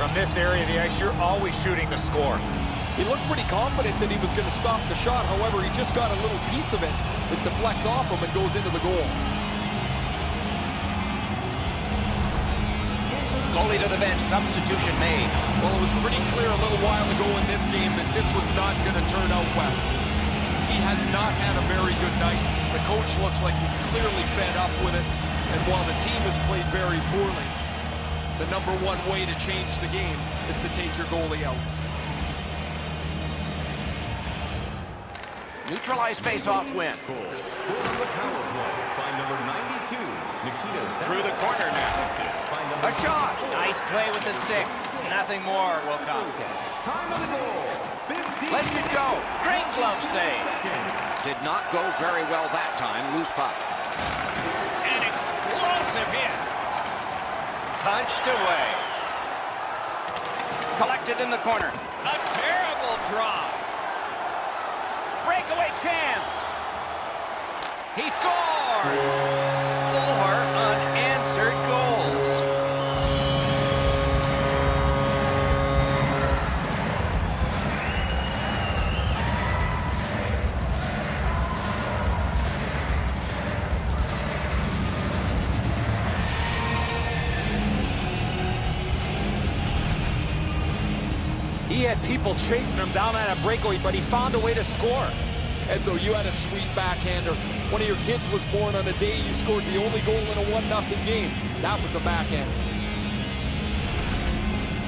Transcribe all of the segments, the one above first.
From this area of the ice, you're always shooting the score. He looked pretty confident that he was going to stop the shot. However, he just got a little piece of it that deflects off him and goes into the goal. Goalie to the bench, substitution made. Well, it was pretty clear a little while ago in this game that this was not going to turn out well. He has not had a very good night. The coach looks like he's clearly fed up with it. And while the team has played very poorly, the #1 way to change the game is to take your goalie out. Neutralized face-off win. Through the corner now. A shot. Nice play with the stick. Nothing more will come. Lets it go. Great glove save. Did not go very well that time. Loose puck. An explosive hit. Punched away. Collected in the corner. A terrible drop. Breakaway chance. He scores. 4 unanswered goals. He had people chasing him down on a breakaway, but he found a way to score. Enzo, you had a sweet backhander. One of your kids was born on the day you scored the only goal in a 1-0 game. That was a backhand.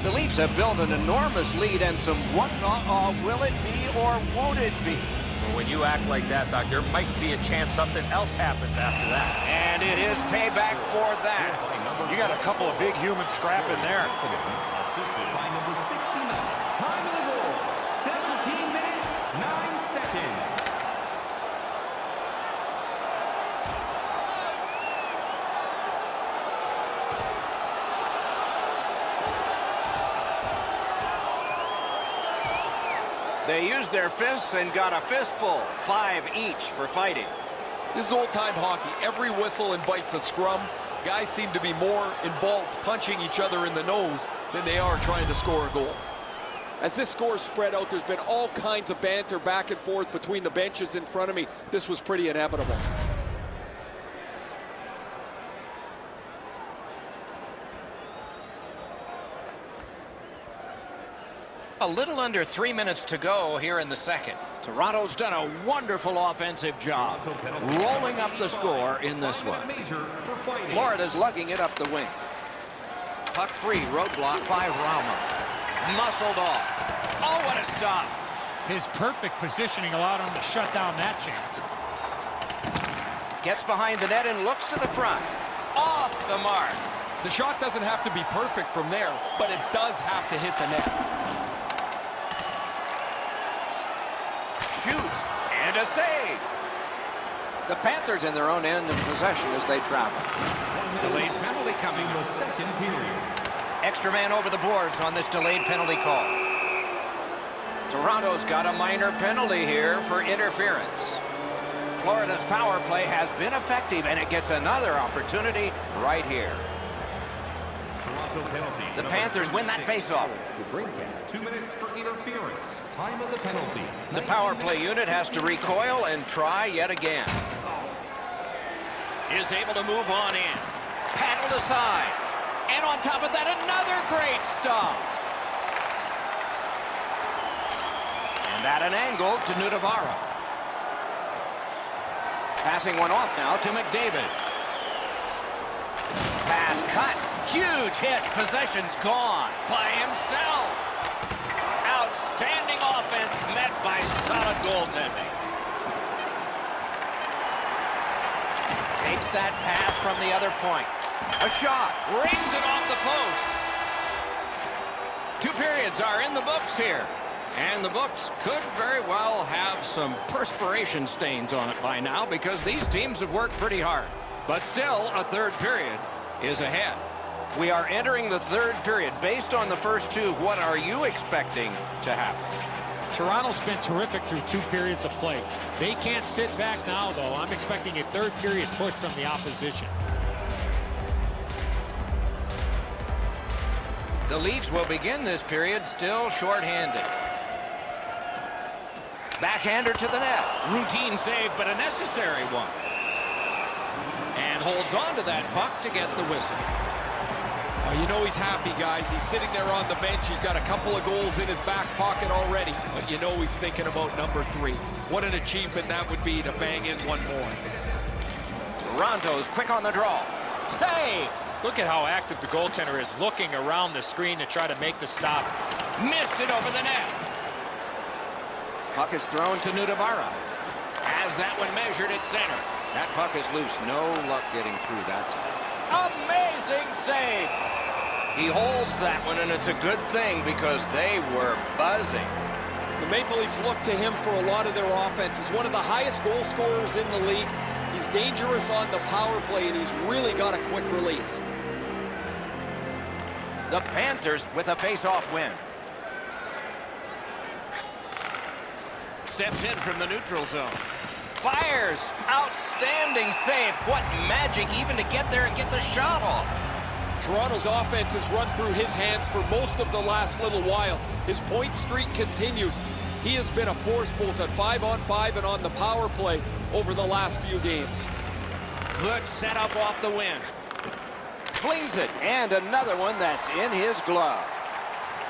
The Leafs have built an enormous lead and some will it be or won't it be? Well, when you act like that, Doc, there might be a chance something else happens after that. And it is payback for that. You got a couple of big humans scrapping there. Assisted by number 69. Time of the goal, 17 minutes, 9 seconds. They used their fists and got a fistful. 5 each for fighting. This is old-time hockey. Every whistle invites a scrum. Guys seem to be more involved punching each other in the nose than they are trying to score a goal. As this score spread out, there's been all kinds of banter back and forth between the benches in front of me. This was pretty inevitable. A little under 3 minutes to go here in the second. Toronto's done a wonderful offensive job, rolling up the score in this one. Florida's lugging it up the wing. Puck free, roadblock by Rama. Muscled off. Oh, what a stop. His perfect positioning allowed him to shut down that chance. Gets behind the net and looks to the front. Off the mark. The shot doesn't have to be perfect from there, but it does have to hit the net. Shoots and a save. The Panthers in their own end of possession as they travel. Delayed penalty coming. The second period. Extra man over the boards on this delayed penalty call. Toronto's got a minor penalty here for interference. Florida's power play has been effective, and it gets another opportunity right here. Toronto penalty. The Panthers win that faceoff. 2 minutes for interference. Time of the penalty. The power play unit has to recoil and try yet again. Is able to move on in. Paddled aside. And on top of that, another great stop. And at an angle to Nudavara. Passing one off now to McDavid. Pass cut. Huge hit. Possession's gone by himself. Outstanding offense met by solid goaltending. Takes that pass from the other point. A shot. Rings it off the post. 2 periods are in the books here. And the books could very well have some perspiration stains on it by now because these teams have worked pretty hard. But still, a third period is ahead. We are entering the third period. Based on the first 2, what are you expecting to happen? Toronto's been terrific through 2 periods of play. They can't sit back now, though. I'm expecting a third period push from the opposition. The Leafs will begin this period still shorthanded. Backhander to the net. Routine save, but a necessary one. And holds on to that puck to get the whistle. You know he's happy, guys. He's sitting there on the bench. He's got a couple of goals in his back pocket already. But you know he's thinking about number 3. What an achievement that would be to bang in one more. Toronto's quick on the draw. Save! Look at how active the goaltender is, looking around the screen to try to make the stop. Missed it over the net. Puck is thrown to Nudavara. Has that one measured at center. That puck is loose. No luck getting through that time. Amazing save. He holds that one, and it's a good thing because they were buzzing. The Maple Leafs look to him for a lot of their offense. He's one of the highest goal scorers in the league. He's dangerous on the power play, and he's really got a quick release. The Panthers with a face-off win. Steps in from the neutral zone. Fires. Outstanding save. What magic even to get there and get the shot off. Toronto's offense has run through his hands for most of the last little while. His point streak continues. He has been a force both at 5-on-5 and on the power play over the last few games. Good setup off the win. Flings it, and another one that's in his glove.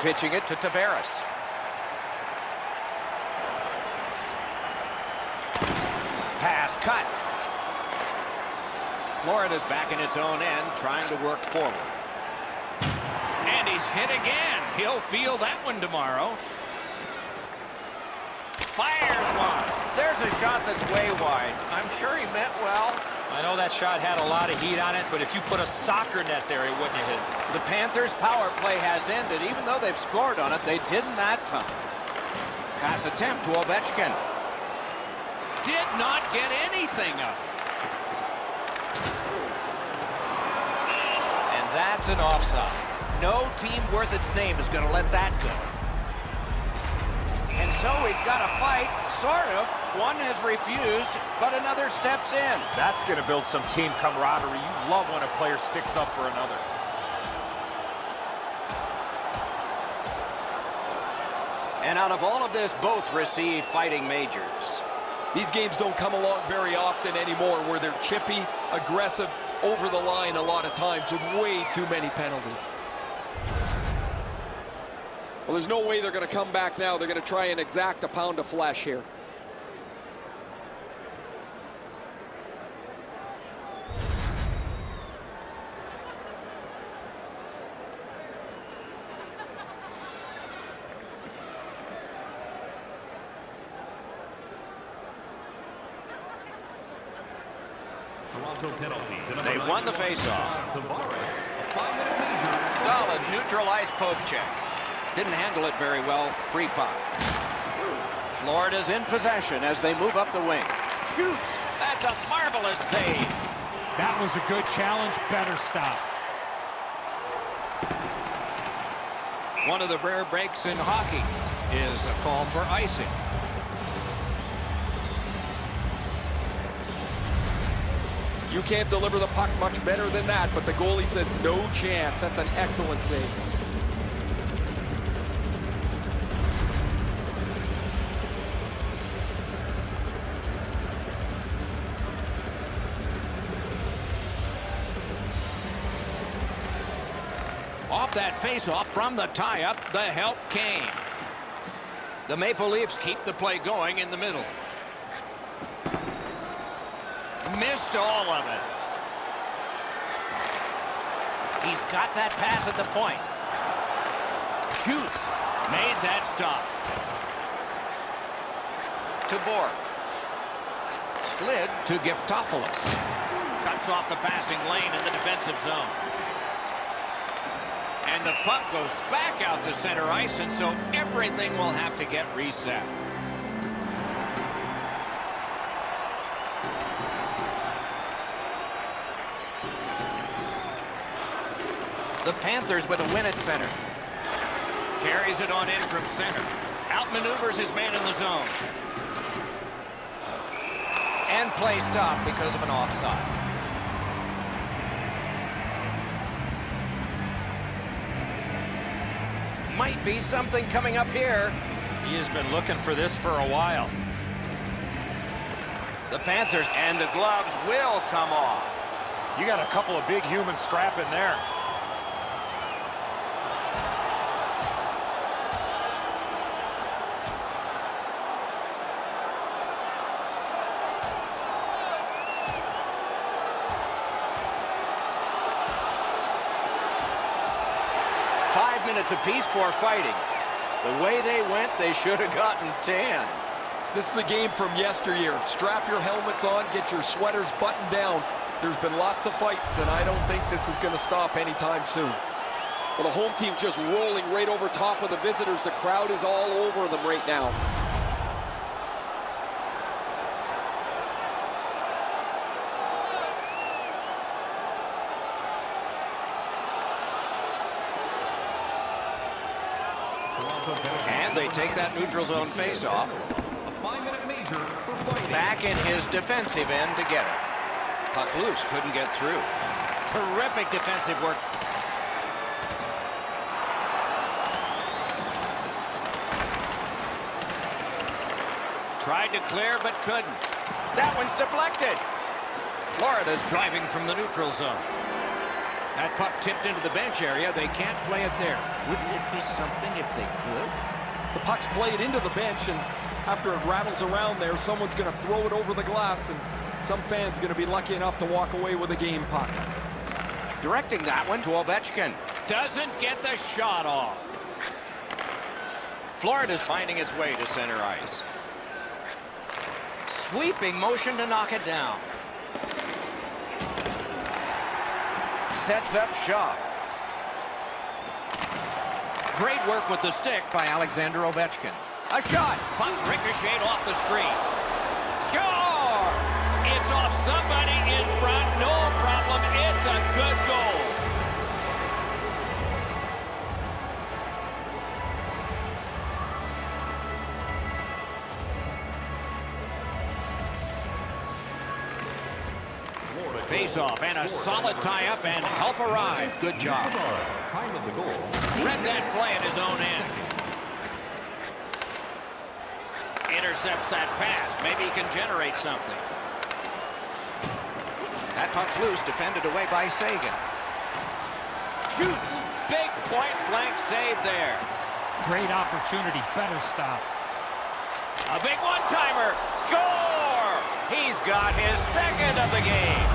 Pitching it to Tavares. Pass cut. Florida's back in its own end, trying to work forward. And he's hit again. He'll feel that one tomorrow. Fires one. There's a shot that's way wide. I'm sure he meant well. I know that shot had a lot of heat on it, but if you put a soccer net there, it wouldn't have hit it. The Panthers' power play has ended. Even though they've scored on it, they didn't that time. Pass attempt to Ovechkin. Did not get anything up. And that's an offside. No team worth its name is going to let that go. And so we've got a fight, sort of. One has refused, but another steps in. That's going to build some team camaraderie. You love when a player sticks up for another. And out of all of this, both receive fighting majors. These games don't come along very often anymore where they're chippy, aggressive, over the line a lot of times with way too many penalties. Well, there's no way they're going to come back now. They're going to try and exact a pound of flesh here. They've won the faceoff. Solid neutral ice poke check. Didn't handle it very well. Free puck. Florida's in possession as they move up the wing. Shoots. That's a marvelous save. That was a good challenge. Better stop. One of the rare breaks in hockey is a call for icing. You can't deliver the puck much better than that, but the goalie said no chance. That's an excellent save. Off that face-off from the tie-up, the help came. The Maple Leafs keep the play going in the middle. Missed all of it. He's got that pass at the point. Shoots. Made that stop. To Borg. Slid to Giftopoulos. Cuts off the passing lane in the defensive zone. And the puck goes back out to center ice, and so everything will have to get reset. The Panthers with a win at center. Carries it on in from center. Outmaneuvers his man in the zone. And play stopped because of an offside. might be something coming up here. He has been looking for this for a while. The Panthers, and the gloves will come off. You got a couple of big humans scrapping there. Apiece for fighting. The way they went, they should have gotten 10. This is the game from yesteryear. Strap your helmets on, get your sweaters buttoned down. There's been lots of fights, and I don't think this is going to stop anytime soon. Well, the home team's just rolling right over top of the visitors. The crowd is all over them right now. And they take that neutral zone face-off. A 5-minute major for fighting. Back in his defensive end to get it. Puck loose, couldn't get through. Terrific defensive work. Tried to clear, but couldn't. That one's deflected. Florida's driving from the neutral zone. That puck tipped into the bench area. They can't play it there. Wouldn't it be something if they could? The puck's played into the bench, and after it rattles around there, someone's going to throw it over the glass, and some fan's going to be lucky enough to walk away with a game puck. Directing that one to Ovechkin. Doesn't get the shot off. Florida's finding its way to center ice. Sweeping motion to knock it down. Sets up shot. Great work with the stick by Alexander Ovechkin. A shot. Puck ricocheted off the screen. Score! It's off somebody in front. No problem. It's a good goal. Face-off and a solid tie-up and help arrive. Good job. Time of the goal. Read that play at his own end. Intercepts that pass. Maybe he can generate something. That puck's loose, defended away by Sagan. Shoots. Big point-blank save there. Great opportunity. Better stop. A big one-timer. Score! He's got his second of the game.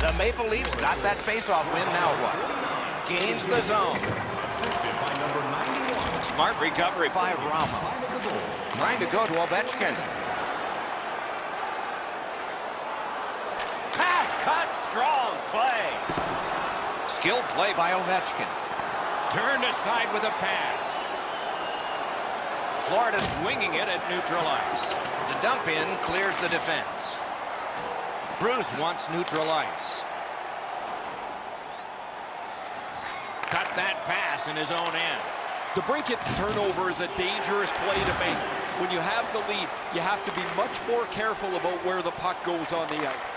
The Maple Leafs got that face-off win. Now what? Gains the zone. By number 91. Smart recovery by Rama. Time of the goal. Trying to go to Ovechkin. Pass cut, strong play. Skilled play by Ovechkin. Turned aside with a pad. Florida's winging it at neutral ice. The dump in clears the defense. Bruce wants neutral ice. Cut that pass in his own end. DeBrincat's turnover is a dangerous play to make. When you have the lead, you have to be much more careful about where the puck goes on the ice.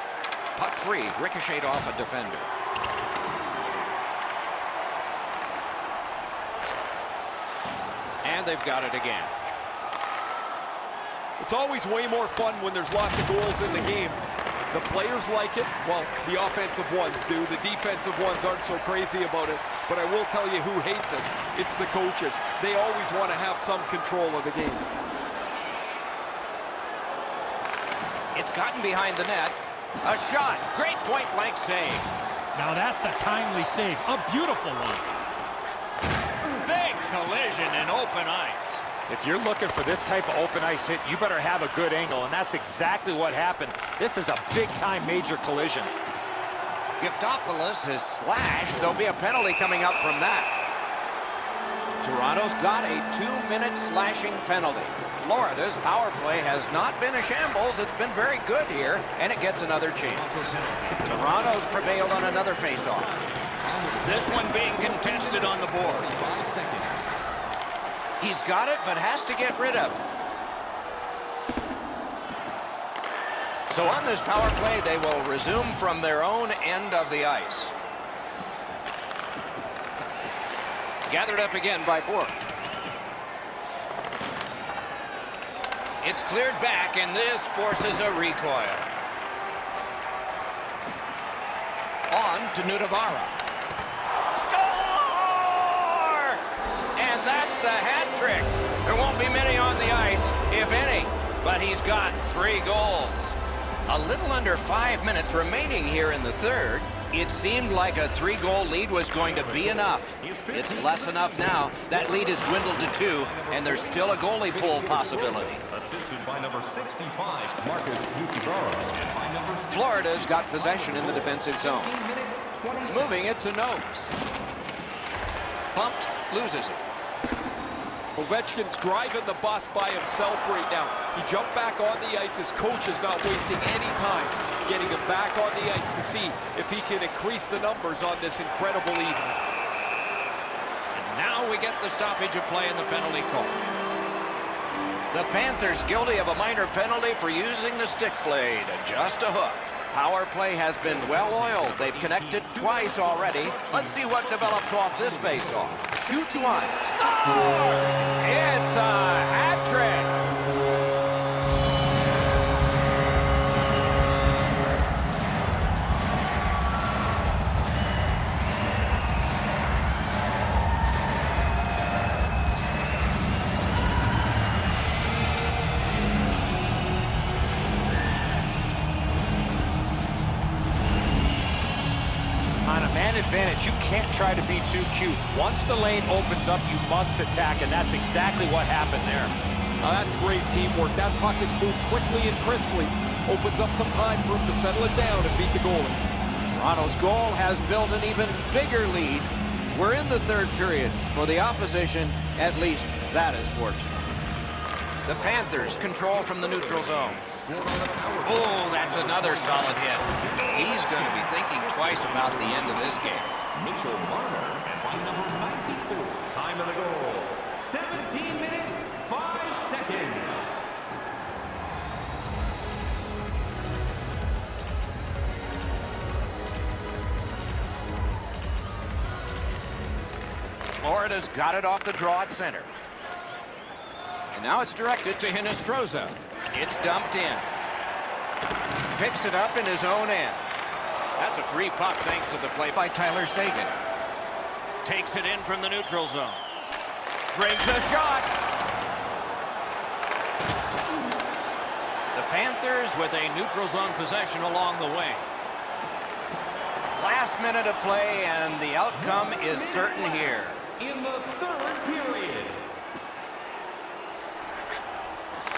Puck free, ricocheted off a defender. And they've got it again. It's always way more fun when there's lots of goals in the game. The players like it. Well, the offensive ones do. The defensive ones aren't so crazy about it. But I will tell you who hates it. It's the coaches. They always want to have some control of the game. It's gotten behind the net. A shot. Great point-blank save. Now that's a timely save. A beautiful one. Big collision in open ice. If you're looking for this type of open ice hit, you better have a good angle, and that's exactly what happened. This is a big-time major collision. Giftopoulos is slashed. There'll be a penalty coming up from that. Toronto's got a 2-minute slashing penalty. Florida's power play has not been a shambles. It's been very good here, and it gets another chance. Toronto's prevailed on another faceoff. This one being contested on the boards. He's got it, but has to get rid of it. So on this power play, they will resume from their own end of the ice. Gathered up again by Bork. It's cleared back, and this forces a recoil. On to Nudavara. Score! And that's the hat trick. There won't be many on the ice, if any, but he's got 3 goals. A little under 5 minutes remaining here in the third. It seemed like a 3-goal lead was going to be enough. It's less enough now. That lead has dwindled to 2, and there's still a goalie pull possibility. Assisted by number 65, Marcus Nutibara, and by number 6. Florida's got possession in the defensive zone. Moving it to Noakes. Pumped, loses it. Ovechkin's driving the bus by himself right now. He jumped back on the ice. His coach is not wasting any time getting him back on the ice to see if he can increase the numbers on this incredible evening. And now we get the stoppage of play in the penalty call. The Panthers guilty of a minor penalty for using the stick blade. Just a hook. Power play has been well-oiled. They've connected twice already. Let's see what develops off this face-off. Shoots one. Score! It's a hat trick. On a man advantage, you can't try to be too cute. Once the lane opens up, you must attack, and that's exactly what happened there. That's great teamwork. That puck is moved quickly and crisply. Opens up some time for him to settle it down and beat the goalie. Toronto's goal has built an even bigger lead. We're in the third period. For the opposition, at least that is fortunate. The Panthers control from the neutral zone. Oh, that's another solid hit. He's going to be thinking twice about the end of this game. Mitchell Marner, and by number 94, time of the goal, 17 minutes, 5 seconds. Florida's got it off the draw at center. And now it's directed to Hinostroza. It's dumped in. Picks it up in his own end. That's a free puck thanks to the play by Tyler Seguin. Takes it in from the neutral zone. Brings a shot. The Panthers with a neutral zone possession along the way. Last minute of play, and the outcome is certain here. In the third period.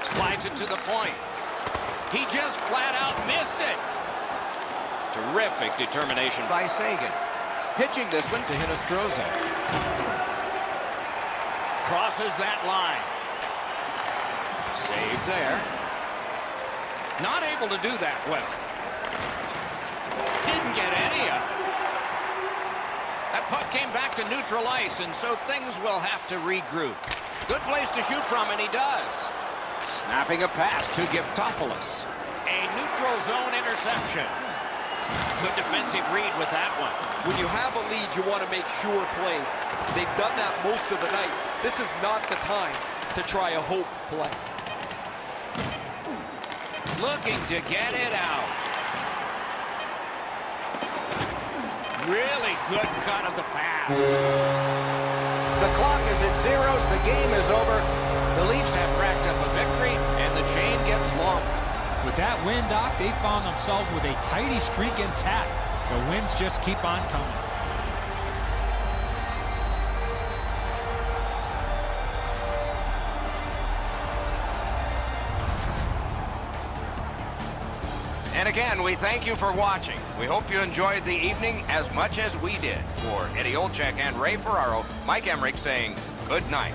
Slides it to the point. He just flat out missed it. Terrific determination by Seguin. Pitching this one to Hinostroza. Crosses that line. Save there. Not able to do that well. Didn't get any of it. That puck came back to neutral ice, and so things will have to regroup. Good place to shoot from, and he does. Snapping a pass to Giftopoulos. A neutral zone interception. Good defensive read with that one. When you have a lead, you want to make sure plays. They've done that most of the night. This is not the time to try a hope play. Looking to get it out. Really good cut of the pass. The clock is at zeros. The game is over. The Leafs have racked up a victory, and the chain gets longer. With that win, Doc, they found themselves with a tidy streak intact. The wins just keep on coming. And again, we thank you for watching. We hope you enjoyed the evening as much as we did. For Eddie Olczyk and Ray Ferraro, Mike Emmerich saying good night.